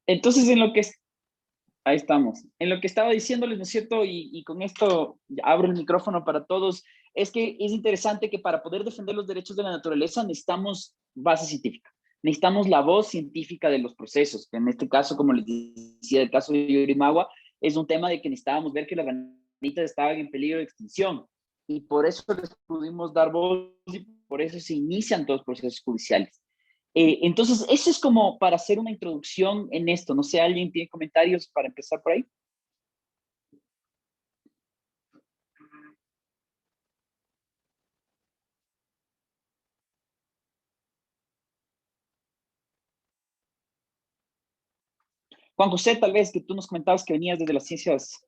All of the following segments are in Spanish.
Entonces, ahí estamos. En lo que estaba diciéndoles, ¿no es cierto? Y con esto abro el micrófono para todos. Es que es interesante que para poder defender los derechos de la naturaleza necesitamos base científica. Necesitamos la voz científica de los procesos. En este caso, como les decía, el caso de Yurimawa, es un tema de que necesitábamos ver que las ranitas estaban en peligro de extinción. Y por eso les pudimos dar voz y por eso se inician todos los procesos judiciales. Entonces, eso es como para hacer una introducción en esto. No sé, ¿alguien tiene comentarios para empezar por ahí? Juan José, tal vez que tú nos comentabas que venías desde las ciencias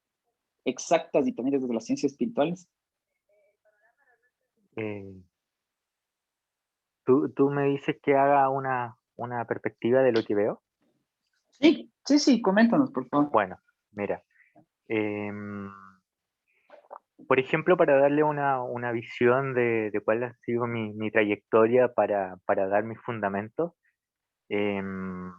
exactas y también desde las ciencias espirituales. Eh, ¿tú me dices que haga una perspectiva de lo que veo? Sí, sí, sí, coméntanos, por favor. Bueno, mira, em, por ejemplo, para darle una visión de cuál ha sido mi trayectoria para dar mis fundamentos, em,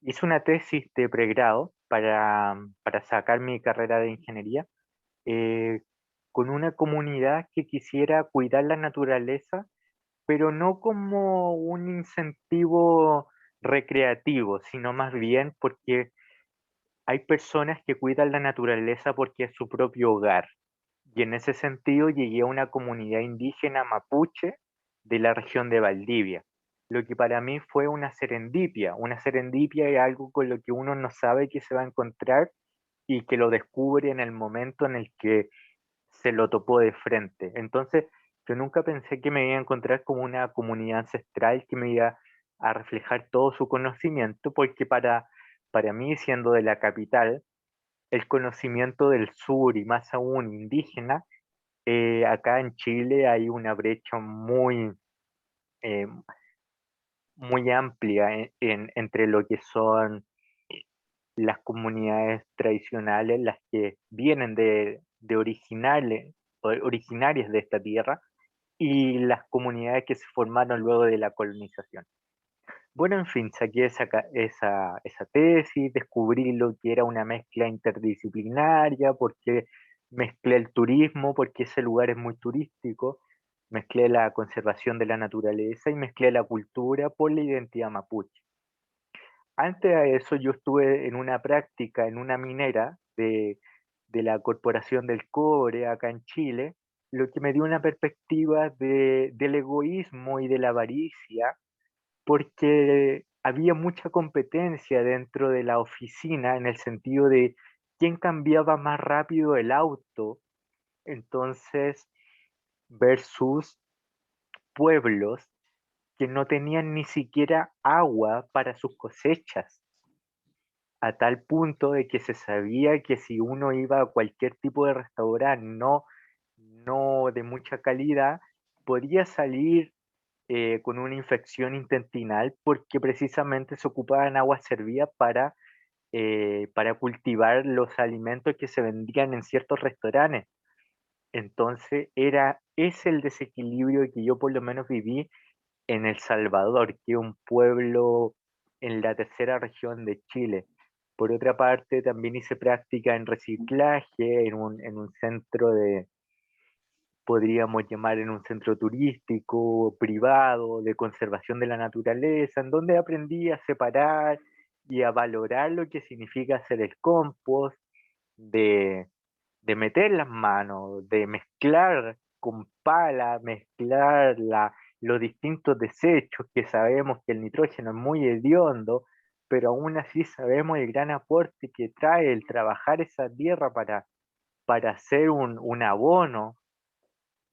hice una tesis de pregrado para sacar mi carrera de ingeniería eh, con una comunidad que quisiera cuidar la naturaleza, pero no como un incentivo recreativo, sino más bien porque hay personas que cuidan la naturaleza porque es su propio hogar. Y en ese sentido llegué a una comunidad indígena mapuche de la región de Valdivia, lo que para mí fue una serendipia. Una serendipia es algo con lo que uno no sabe que se va a encontrar y que lo descubre en el momento en el que se lo topó de frente. Entonces, yo nunca pensé que me iba a encontrar como una comunidad ancestral que me iba a reflejar todo su conocimiento, porque para mí, siendo de la capital, el conocimiento del sur y más aún indígena, acá en Chile hay una brecha eh, muy amplia entre lo que son las comunidades tradicionales, las que vienen de originarias de esta tierra, y las comunidades que se formaron luego de la colonización. Bueno, en fin, saqué esa tesis, descubrí lo que era una mezcla interdisciplinaria, porque mezclé el turismo, porque ese lugar es muy turístico, mezclé la conservación de la naturaleza y mezclé la cultura por la identidad mapuche. Antes de eso yo estuve en una práctica en una minera de la Corporación del Cobre acá en Chile, lo que me dio una perspectiva del egoísmo y de la avaricia, porque había mucha competencia dentro de la oficina en el sentido de quién cambiaba más rápido el auto, entonces versus pueblos que no tenían ni siquiera agua para sus cosechas, a tal punto de que se sabía que si uno iba a cualquier tipo de restaurante no de mucha calidad, podía salir con una infección intestinal porque precisamente se ocupaban aguas servidas para cultivar los alimentos que se vendían en ciertos restaurantes. Entonces es el desequilibrio que yo por lo menos viví en El Salvador, que es un pueblo en la tercera región de Chile. Por otra parte, también hice práctica en reciclaje en un centro podríamos llamar en un centro turístico, privado, de conservación de la naturaleza, en donde aprendí a separar y a valorar lo que significa hacer el compost, de, de meter las manos, de mezclar con pala, mezclar los distintos desechos, que sabemos que el nitrógeno es muy hediondo, pero aún así sabemos el gran aporte que trae el trabajar esa tierra para hacer un abono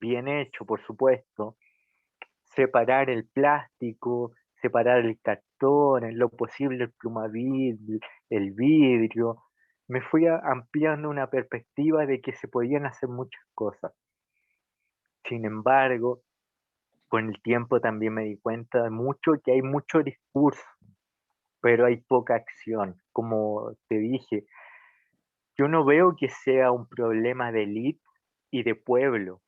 bien hecho, por supuesto, separar el plástico, separar el cartón, en lo posible el plumavid, el vidrio. Me fui ampliando una perspectiva de que se podían hacer muchas cosas. Sin embargo, con el tiempo también me di cuenta de mucho que hay mucho discurso, pero hay poca acción. Como te dije, yo no veo que sea un problema de élite y de pueblo,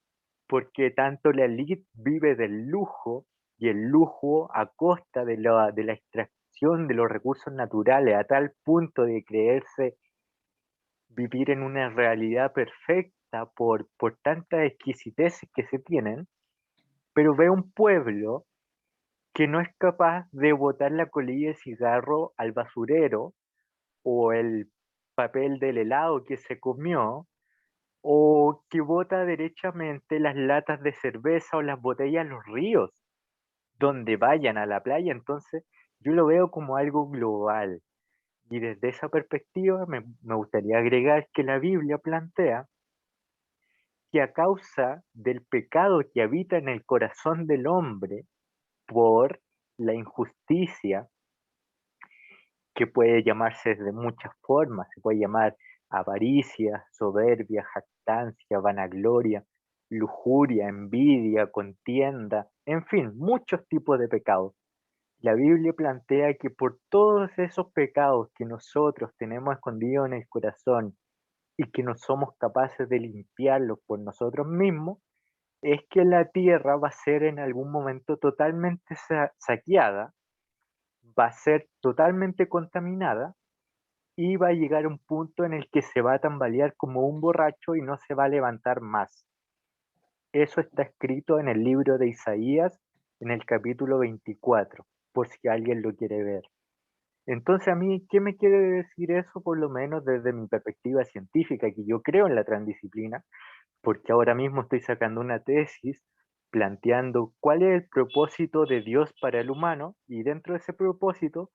porque tanto la elite vive del lujo y el lujo a costa de la extracción explotación de los recursos naturales a tal punto de creerse vivir en una realidad perfecta por tantas exquisiteces que se tienen, pero veo un pueblo que no es capaz de botar la colilla de cigarro al basurero o el papel del helado que se comió, o que bota derechamente las latas de cerveza o las botellas a los ríos, donde vayan a la playa. Entonces, yo lo veo como algo global. Y desde esa perspectiva me gustaría agregar que la Biblia plantea que a causa del pecado que habita en el corazón del hombre por la injusticia, que puede llamarse de muchas formas, se puede llamar avaricia, soberbia, jactancia, vanagloria, lujuria, envidia, contienda, en fin, muchos tipos de pecados. La Biblia plantea que por todos esos pecados que nosotros tenemos escondidos en el corazón y que no somos capaces de limpiarlos por nosotros mismos, es que la tierra va a ser en algún momento totalmente saqueada, va a ser totalmente contaminada y va a llegar un punto en el que se va a tambalear como un borracho y no se va a levantar más. Eso está escrito en el libro de Isaías, en el capítulo 24, por si alguien lo quiere ver. Entonces, a mí, ¿qué me quiere decir eso? Por lo menos desde mi perspectiva científica, que yo creo en la transdisciplina, porque ahora mismo estoy sacando una tesis planteando cuál es el propósito de Dios para el humano, y dentro de ese propósito,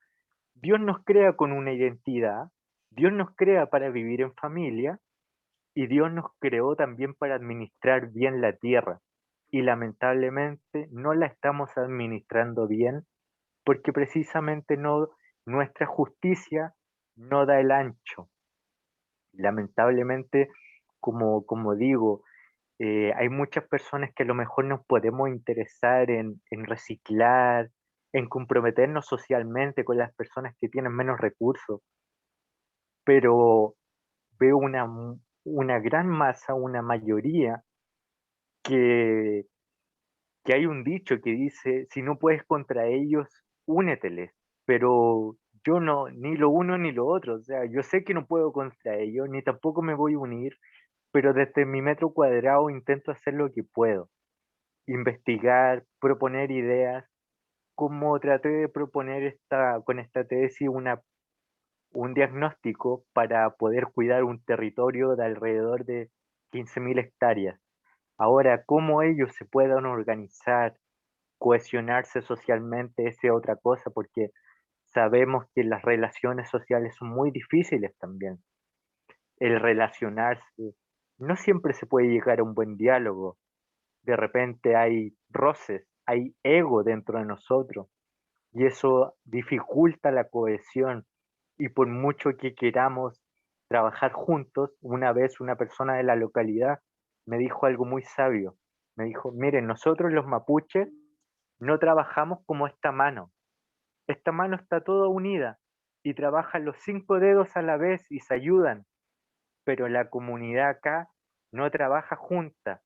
Dios nos crea con una identidad, Dios nos crea para vivir en familia, y Dios nos creó también para administrar bien la tierra. Y lamentablemente no la estamos administrando bien porque precisamente nuestra justicia no da el ancho. Lamentablemente, como digo, hay muchas personas que a lo mejor nos podemos interesar en reciclar, en comprometernos socialmente con las personas que tienen menos recursos, pero veo una gran masa, una mayoría, que, que hay un dicho que dice, si no puedes contra ellos, úneteles, pero yo no, ni lo uno ni lo otro, o sea, yo sé que no puedo contra ellos, ni tampoco me voy a unir, pero desde mi metro cuadrado intento hacer lo que puedo, investigar, proponer ideas, como traté de proponer con esta tesis un diagnóstico para poder cuidar un territorio de alrededor de 15.000 hectáreas. Ahora, cómo ellos se puedan organizar, cohesionarse socialmente, esa es otra cosa, porque sabemos que las relaciones sociales son muy difíciles también. El relacionarse, no siempre se puede llegar a un buen diálogo. De repente hay roces, hay ego dentro de nosotros y eso dificulta la cohesión. Y por mucho que queramos trabajar juntos, una vez una persona de la localidad me dijo algo muy sabio. Me dijo, miren, nosotros los mapuches no trabajamos como esta mano. Esta mano está toda unida y trabajan los 5 dedos a la vez y se ayudan, pero la comunidad acá no trabaja junta,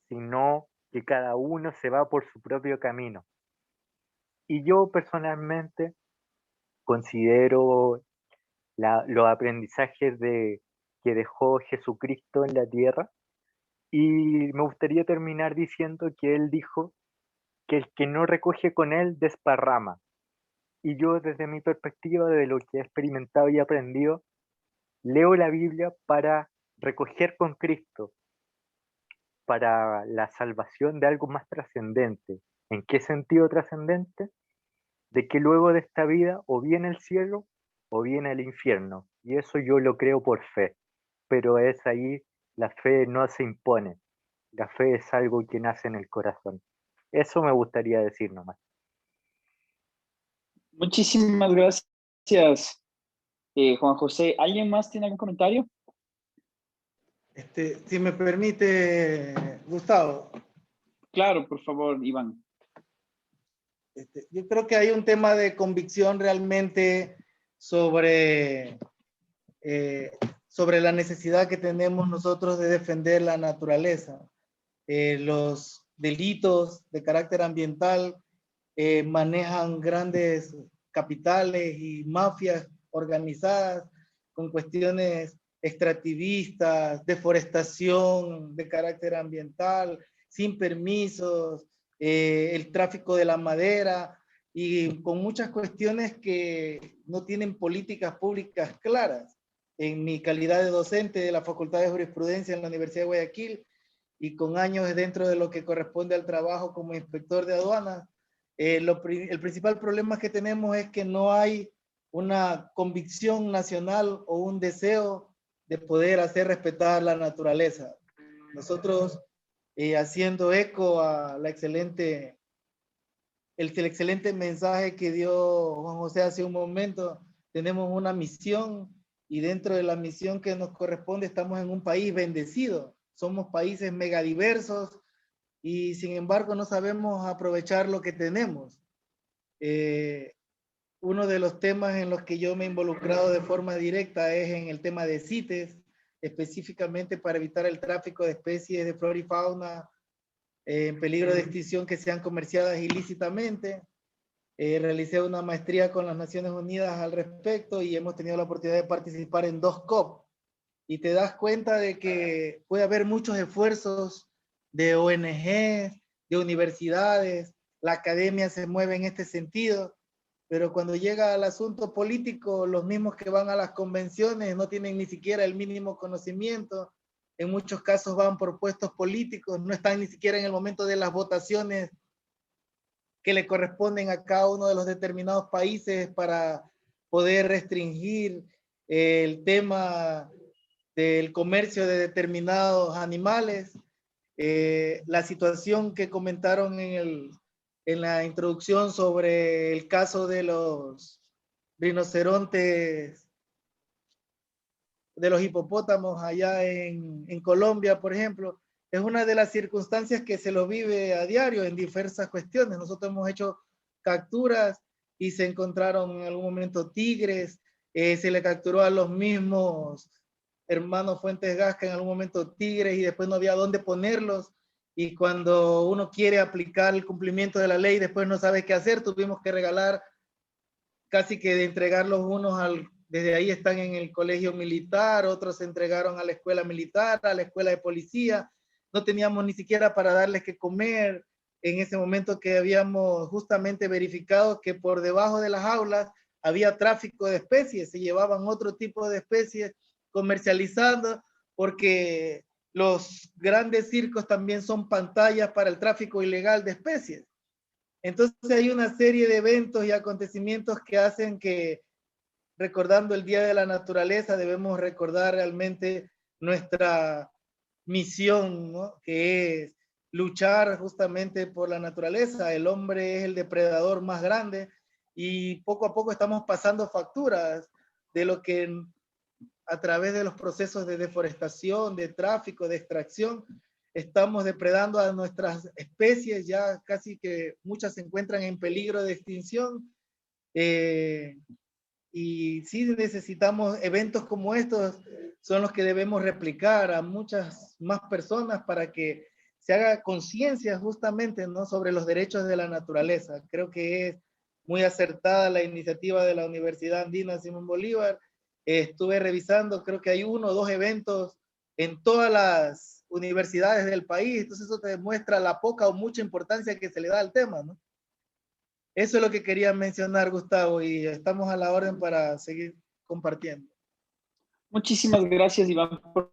sino que cada uno se va por su propio camino. Y yo personalmente considero los aprendizajes que dejó Jesucristo en la tierra y me gustaría terminar diciendo que él dijo que el que no recoge con él desparrama. Y yo desde mi perspectiva, de lo que he experimentado y aprendido, leo la Biblia para recoger con Cristo, para la salvación de algo más trascendente. ¿En qué sentido trascendente? De que luego de esta vida o viene el cielo o viene el infierno. Y eso yo lo creo por fe, pero es ahí, la fe no se impone, la fe es algo que nace en el corazón. Eso me gustaría decir nomás. Muchísimas gracias, Juan José. ¿Alguien más tiene algún comentario? Si me permite, Gustavo. Claro, por favor, Iván. Yo creo que hay un tema de convicción realmente sobre la necesidad que tenemos nosotros de defender la naturaleza. Los delitos de carácter ambiental manejan grandes capitales y mafias organizadas con cuestiones extractivistas, deforestación de carácter ambiental, sin permisos, el tráfico de la madera y con muchas cuestiones que no tienen políticas públicas claras. En mi calidad de docente de la Facultad de Jurisprudencia en la Universidad de Guayaquil y con años dentro de lo que corresponde al trabajo como inspector de aduanas, el principal problema que tenemos es que no hay una convicción nacional o un deseo de poder hacer respetar la naturaleza. Nosotros, haciendo eco a el excelente mensaje que dio Juan José hace un momento, tenemos una misión y dentro de la misión que nos corresponde estamos en un país bendecido. Somos países megadiversos y sin embargo no sabemos aprovechar lo que tenemos. Uno de los temas en los que yo me he involucrado de forma directa es en el tema de CITES, específicamente para evitar el tráfico de especies de flora y fauna en peligro de extinción que sean comerciadas ilícitamente. Realicé una maestría con las Naciones Unidas al respecto y hemos tenido la oportunidad de participar en 2 COP. Y te das cuenta de que puede haber muchos esfuerzos de ONG, de universidades, la academia se mueve en este sentido, pero cuando llega al asunto político, los mismos que van a las convenciones no tienen ni siquiera el mínimo conocimiento, en muchos casos van por puestos políticos, no están ni siquiera en el momento de las votaciones que le corresponden a cada uno de los determinados países para poder restringir el tema del comercio de determinados animales. La situación que comentaron en la introducción sobre el caso de los rinocerontes, de los hipopótamos allá en Colombia, por ejemplo, es una de las circunstancias que se lo vive a diario en diversas cuestiones. Nosotros hemos hecho capturas y se encontraron en algún momento tigres, se le capturó a los mismos hermanos Fuentes Gasca en algún momento tigres y después no había dónde ponerlos. Y cuando uno quiere aplicar el cumplimiento de la ley, después no sabe qué hacer, tuvimos que regalar, casi que de entregarlos unos desde ahí están en el colegio militar, otros se entregaron a la escuela militar, a la escuela de policía, no teníamos ni siquiera para darles que comer, en ese momento que habíamos justamente verificado que por debajo de las aulas había tráfico de especies, se llevaban otro tipo de especies comercializando, porque los grandes circos también son pantallas para el tráfico ilegal de especies. Entonces hay una serie de eventos y acontecimientos que hacen que, recordando el Día de la Naturaleza, debemos recordar realmente nuestra misión, ¿no? Que es luchar justamente por la naturaleza. El hombre es el depredador más grande y poco a poco estamos pasando facturas de lo que a través de los procesos de deforestación, de tráfico, de extracción, estamos depredando a nuestras especies, ya casi que muchas se encuentran en peligro de extinción. Y sí necesitamos eventos como estos, son los que debemos replicar a muchas más personas para que se haga conciencia justamente, ¿no?, sobre los derechos de la naturaleza. Creo que es muy acertada la iniciativa de la Universidad Andina Simón Bolívar. Estuve revisando, creo que hay 1 o 2 eventos en todas las universidades del país, entonces eso te demuestra la poca o mucha importancia que se le da al tema, ¿no? Eso es lo que quería mencionar, Gustavo, y estamos a la orden para seguir compartiendo. Muchísimas gracias, Iván, por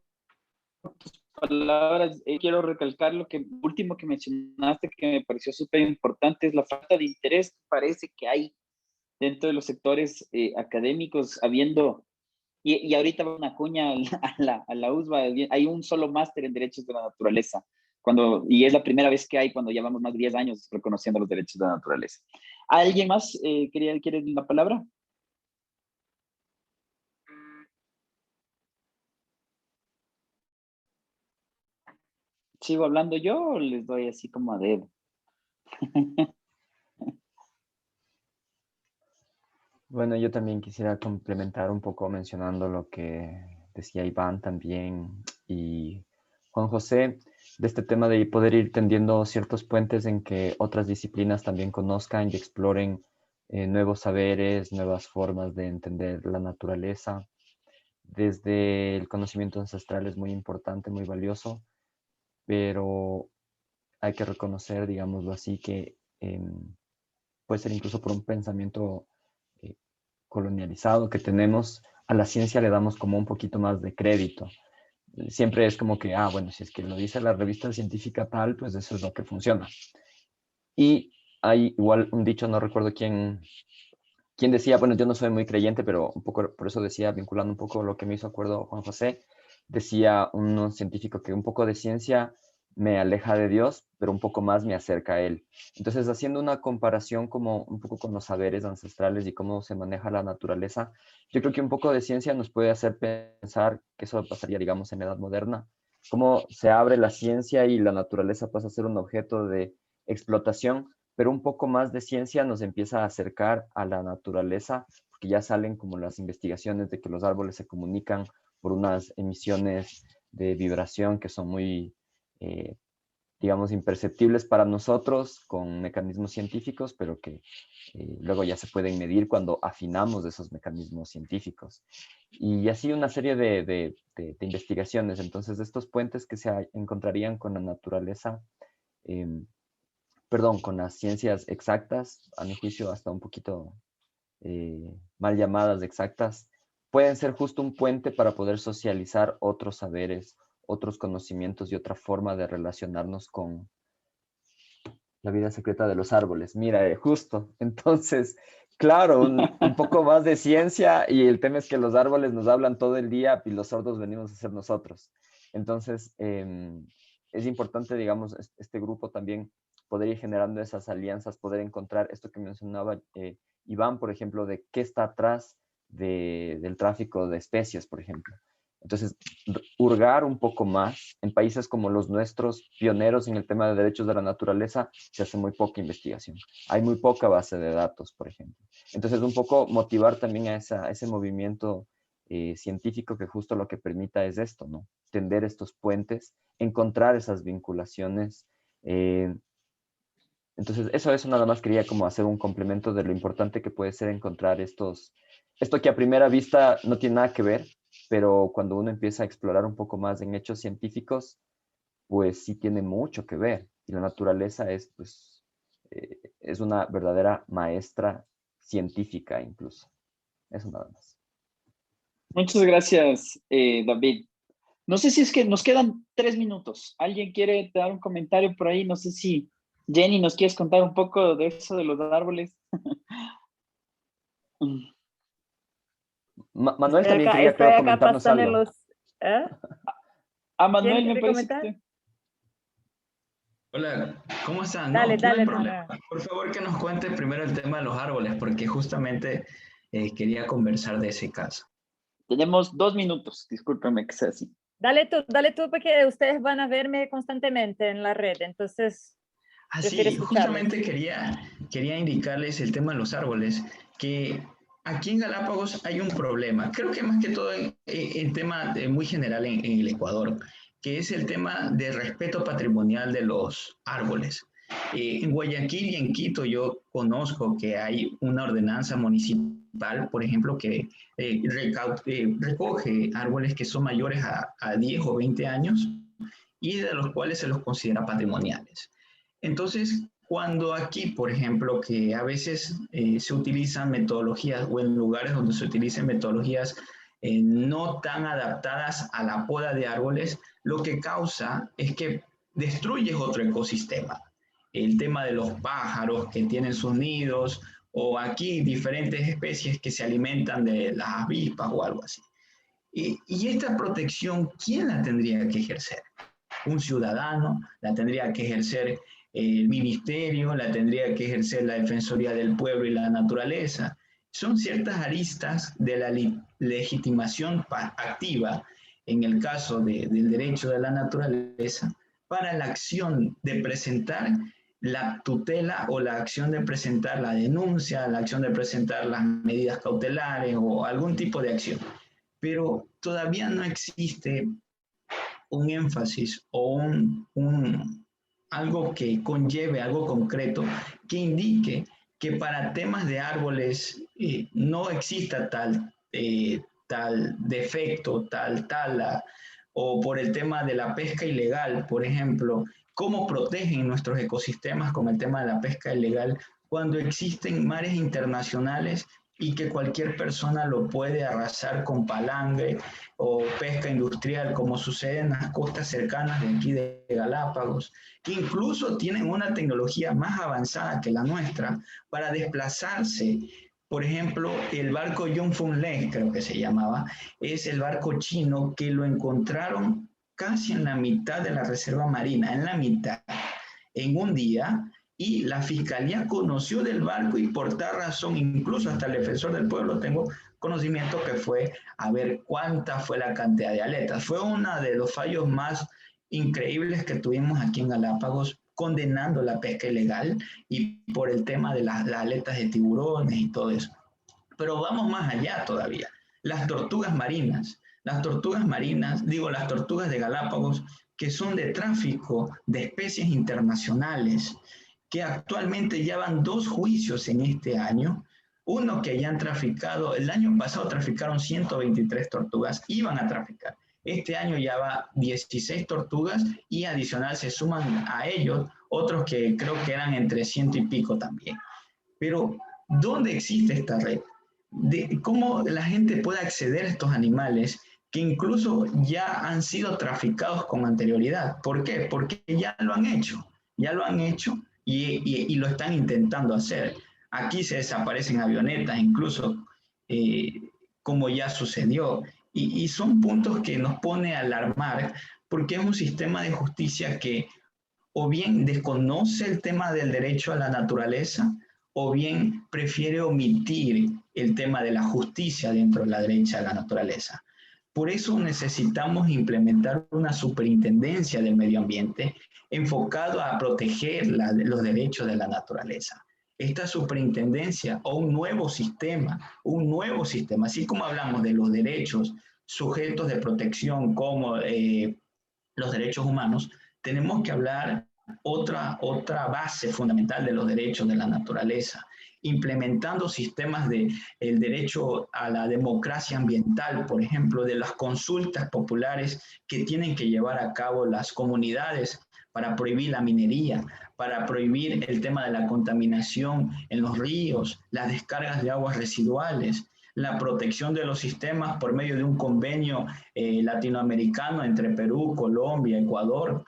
tus palabras. Quiero recalcar lo último que mencionaste, que me pareció súper importante, es la falta de interés que parece que hay dentro de los sectores académicos, habiendo, y ahorita va una cuña a la USBA, hay un solo máster en Derechos de la Naturaleza, y es la primera vez que hay cuando llevamos más de 10 años reconociendo los derechos de la naturaleza. ¿Alguien más quiere la palabra? ¿Sigo hablando yo o les doy así como a dedo? Bueno, yo también quisiera complementar un poco mencionando lo que decía Iván también y Juan José, de este tema de poder ir tendiendo ciertos puentes en que otras disciplinas también conozcan y exploren nuevos saberes, nuevas formas de entender la naturaleza. Desde el conocimiento ancestral es muy importante, muy valioso, pero hay que reconocer, digámoslo así, que puede ser incluso por un pensamiento colonializado que tenemos, a la ciencia le damos como un poquito más de crédito. Siempre es como que, bueno, si es que lo dice la revista científica tal, pues eso es lo que funciona. Y hay igual un dicho, no recuerdo quién decía, bueno, yo no soy muy creyente, pero un poco por eso decía, vinculando un poco lo que me hizo acuerdo Juan José, decía un científico que un poco de ciencia me aleja de Dios, pero un poco más me acerca a Él. Entonces, haciendo una comparación como un poco con los saberes ancestrales y cómo se maneja la naturaleza, yo creo que un poco de ciencia nos puede hacer pensar que eso pasaría, digamos, en la edad moderna, cómo se abre la ciencia y la naturaleza pasa a ser un objeto de explotación, pero un poco más de ciencia nos empieza a acercar a la naturaleza, porque ya salen como las investigaciones de que los árboles se comunican por unas emisiones de vibración que son muy, digamos, imperceptibles para nosotros con mecanismos científicos, pero que luego ya se pueden medir cuando afinamos esos mecanismos científicos. Y así una serie de investigaciones. Entonces, estos puentes que se encontrarían con la naturaleza, perdón, con las ciencias exactas, a mi juicio hasta un poquito mal llamadas exactas, pueden ser justo un puente para poder socializar otros saberes, otros conocimientos y otra forma de relacionarnos con la vida secreta de los árboles. Mira, justo. Entonces, claro, un poco más de ciencia y el tema es que los árboles nos hablan todo el día y los sordos venimos a ser nosotros. Entonces, es importante, digamos, este grupo también poder ir generando esas alianzas, poder encontrar esto que mencionaba Iván, por ejemplo, de qué está atrás del tráfico de especies, por ejemplo. Entonces, hurgar un poco más en países como los nuestros, pioneros en el tema de derechos de la naturaleza, se hace muy poca investigación. Hay muy poca base de datos, por ejemplo. Entonces, un poco motivar también a ese movimiento científico que justo lo que permita es esto, ¿no? Tender estos puentes, encontrar esas vinculaciones. Entonces, eso nada más quería como hacer un complemento de lo importante que puede ser encontrar esto que a primera vista no tiene nada que ver, pero cuando uno empieza a explorar un poco más en hechos científicos, pues sí tiene mucho que ver. Y la naturaleza es, pues, es una verdadera maestra científica incluso. Eso nada más. Muchas gracias, David. No sé si es que nos quedan 3 minutos. ¿Alguien quiere dar un comentario por ahí? No sé si Jenny nos quieres contar un poco de eso de los árboles. Manuel también quería, creo, comentarnos algo. Manuel, ¿Quién me quiere parece comentar? que... Hola, ¿cómo están? Dale, No hay dale, problema. Por favor, que nos cuente primero el tema de los árboles, porque justamente quería conversar de ese caso. Tenemos 2 minutos, discúlpeme que sea así. Dale tú, porque ustedes van a verme constantemente en la red, entonces prefiero Así, escucharles. justamente quería indicarles el tema de los árboles, que aquí en Galápagos hay un problema, creo que más que todo en tema muy general en el Ecuador, que es el tema del respeto patrimonial de los árboles. En Guayaquil y en Quito yo conozco que hay una ordenanza municipal, por ejemplo, que recoge árboles que son mayores a 10 o 20 años y de los cuales se los considera patrimoniales. Entonces, cuando aquí, por ejemplo, que a veces se utilizan metodologías o en lugares donde se utilicen metodologías no tan adaptadas a la poda de árboles, lo que causa es que destruyes otro ecosistema. El tema de los pájaros que tienen sus nidos o aquí diferentes especies que se alimentan de las avispas o algo así. Y esta protección, ¿quién la tendría que ejercer? Un ciudadano, la tendría que ejercer el ministerio, la tendría que ejercer la Defensoría del Pueblo y la Naturaleza. Son ciertas aristas de la legitimación activa, en el caso del derecho de la naturaleza, para la acción de presentar la tutela o la acción de presentar la denuncia, la acción de presentar las medidas cautelares o algún tipo de acción. Pero todavía no existe un énfasis o algo que conlleve algo concreto que indique que para temas de árboles no exista tal defecto, tal tala, o por el tema de la pesca ilegal, por ejemplo, cómo protegen nuestros ecosistemas con el tema de la pesca ilegal cuando existen mares internacionales y que cualquier persona lo puede arrasar con palangre o pesca industrial, como sucede en las costas cercanas de aquí de Galápagos, que incluso tienen una tecnología más avanzada que la nuestra para desplazarse. Por ejemplo, el barco Yongfeng, creo que se llamaba, es el barco chino que lo encontraron casi en la mitad de la reserva marina, en la mitad, en un día, y la fiscalía conoció del barco y por tal razón, incluso hasta el defensor del pueblo tengo conocimiento que fue a ver cuánta fue la cantidad de aletas. Fue uno de los fallos más increíbles que tuvimos aquí en Galápagos, condenando la pesca ilegal y por el tema de las aletas de tiburones y todo eso. Pero vamos más allá todavía. Las tortugas marinas, las tortugas de Galápagos, que son de tráfico de especies internacionales, que actualmente ya van 2 juicios en este año. Uno que ya han traficado, el año pasado traficaron 123 tortugas, iban a traficar. Este año ya va 16 tortugas y adicional se suman a ellos otros que creo que eran entre 100 y pico también. Pero, ¿dónde existe esta red? ¿Cómo la gente puede acceder a estos animales que incluso ya han sido traficados con anterioridad? ¿Por qué? Porque ya lo han hecho y lo están intentando hacer. Aquí se desaparecen avionetas, incluso como ya sucedió. Y son puntos que nos pone a alarmar porque es un sistema de justicia que o bien desconoce el tema del derecho a la naturaleza o bien prefiere omitir el tema de la justicia dentro de la derecha a la naturaleza. Por eso necesitamos implementar una superintendencia del medio ambiente enfocado a proteger los derechos de la naturaleza. Esta superintendencia o un nuevo sistema, así como hablamos de los derechos sujetos de protección como los derechos humanos, tenemos que hablar otra base fundamental de los derechos de la naturaleza, implementando sistemas de el derecho a la democracia ambiental, por ejemplo, de las consultas populares que tienen que llevar a cabo las comunidades para prohibir la minería, para prohibir el tema de la contaminación en los ríos, las descargas de aguas residuales, la protección de los sistemas por medio de un convenio latinoamericano entre Perú, Colombia, Ecuador,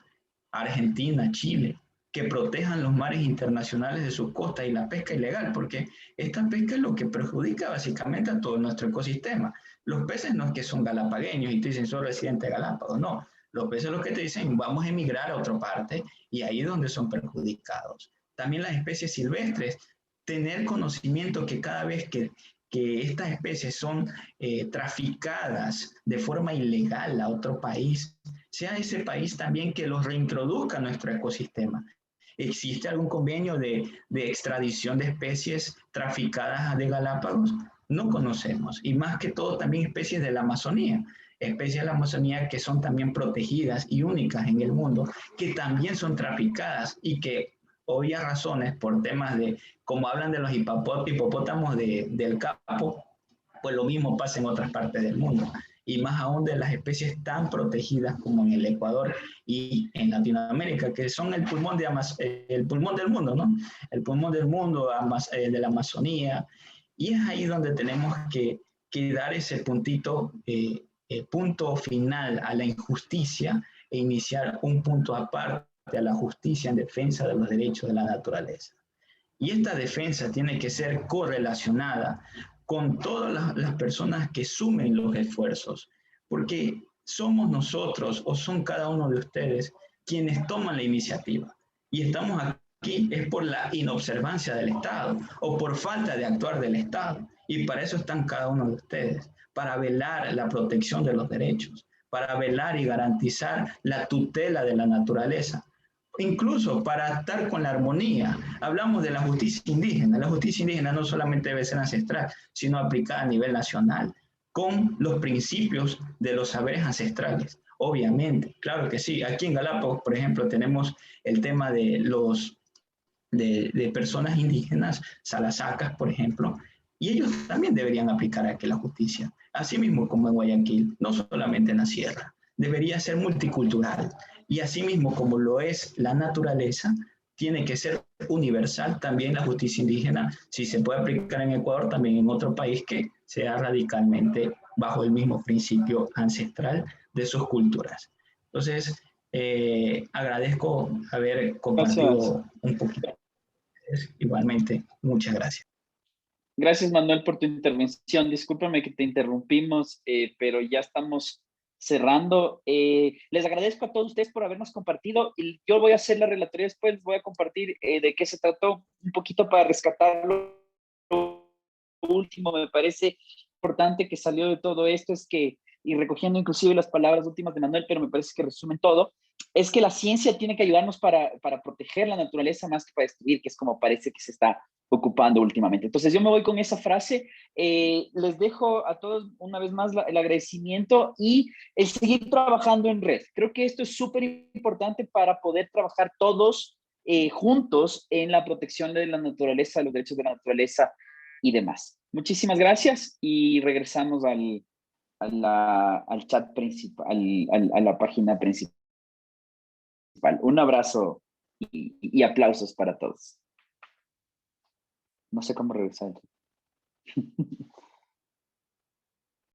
Argentina, Chile, que protejan los mares internacionales de sus costas y la pesca ilegal, porque esta pesca es lo que perjudica básicamente a todo nuestro ecosistema. Los peces no es que son galapagueños y te dicen soy residente de Galápagos, no. Los peces lo que te dicen vamos a emigrar a otra parte y ahí es donde son perjudicados. También las especies silvestres, tener conocimiento que cada vez que estas especies son traficadas de forma ilegal a otro país, sea ese país también que los reintroduzca a nuestro ecosistema. ¿Existe algún convenio de extradición de especies traficadas de Galápagos? No conocemos. Y más que todo también especies de la Amazonía. Especies de la Amazonía que son también protegidas y únicas en el mundo, que también son traficadas y que obvias razones por temas de, como hablan de los hipopótamos del Capo, pues lo mismo pasa en otras partes del mundo. Y más aún de las especies tan protegidas como en el Ecuador y en Latinoamérica, que son el pulmón del mundo, ¿no? El pulmón del mundo, de la Amazonía. Y es ahí donde tenemos que dar ese punto final a la injusticia e iniciar un punto aparte a la justicia en defensa de los derechos de la naturaleza. Y esta defensa tiene que ser correlacionada con todas las personas que sumen los esfuerzos, porque somos nosotros o son cada uno de ustedes quienes toman la iniciativa. Y estamos aquí es por la inobservancia del Estado o por falta de actuar del Estado. Y para eso están cada uno de ustedes, para velar la protección de los derechos, para velar y garantizar la tutela de la naturaleza. Incluso para estar con la armonía. Hablamos de la justicia indígena. La justicia indígena no solamente debe ser ancestral, sino aplicada a nivel nacional, con los principios de los saberes ancestrales. Obviamente, claro que sí. Aquí en Galápagos, por ejemplo, tenemos el tema de los de personas indígenas, salasacas, por ejemplo, y ellos también deberían aplicar aquí la justicia, así mismo como en Guayaquil, no solamente en la sierra. Debería ser multicultural, y así mismo como lo es la naturaleza, tiene que ser universal también la justicia indígena, si se puede aplicar en Ecuador, también en otro país que sea radicalmente bajo el mismo principio ancestral de sus culturas. Entonces, agradezco haber Gracias. compartido un poquito. Igualmente, muchas gracias. Gracias, Manuel, por tu intervención. Discúlpame que te interrumpimos, pero ya estamos cerrando. Les agradezco a todos ustedes por habernos compartido. Y yo voy a hacer la relatoría después, les voy a compartir de qué se trató un poquito para rescatar lo último. Me parece importante que salió de todo esto, es que, y recogiendo inclusive las palabras últimas de Manuel, pero me parece que resumen todo, es que la ciencia tiene que ayudarnos para proteger la naturaleza más que para destruir, que es como parece que se está ocupando últimamente. Entonces yo me voy con esa frase. Les dejo a todos una vez más el agradecimiento y el seguir trabajando en red. Creo que esto es súper importante para poder trabajar todos juntos en la protección de la naturaleza, los derechos de la naturaleza y demás. Muchísimas gracias y regresamos al chat principal, a la página principal. Un abrazo y aplausos para todos. No sé cómo regresar.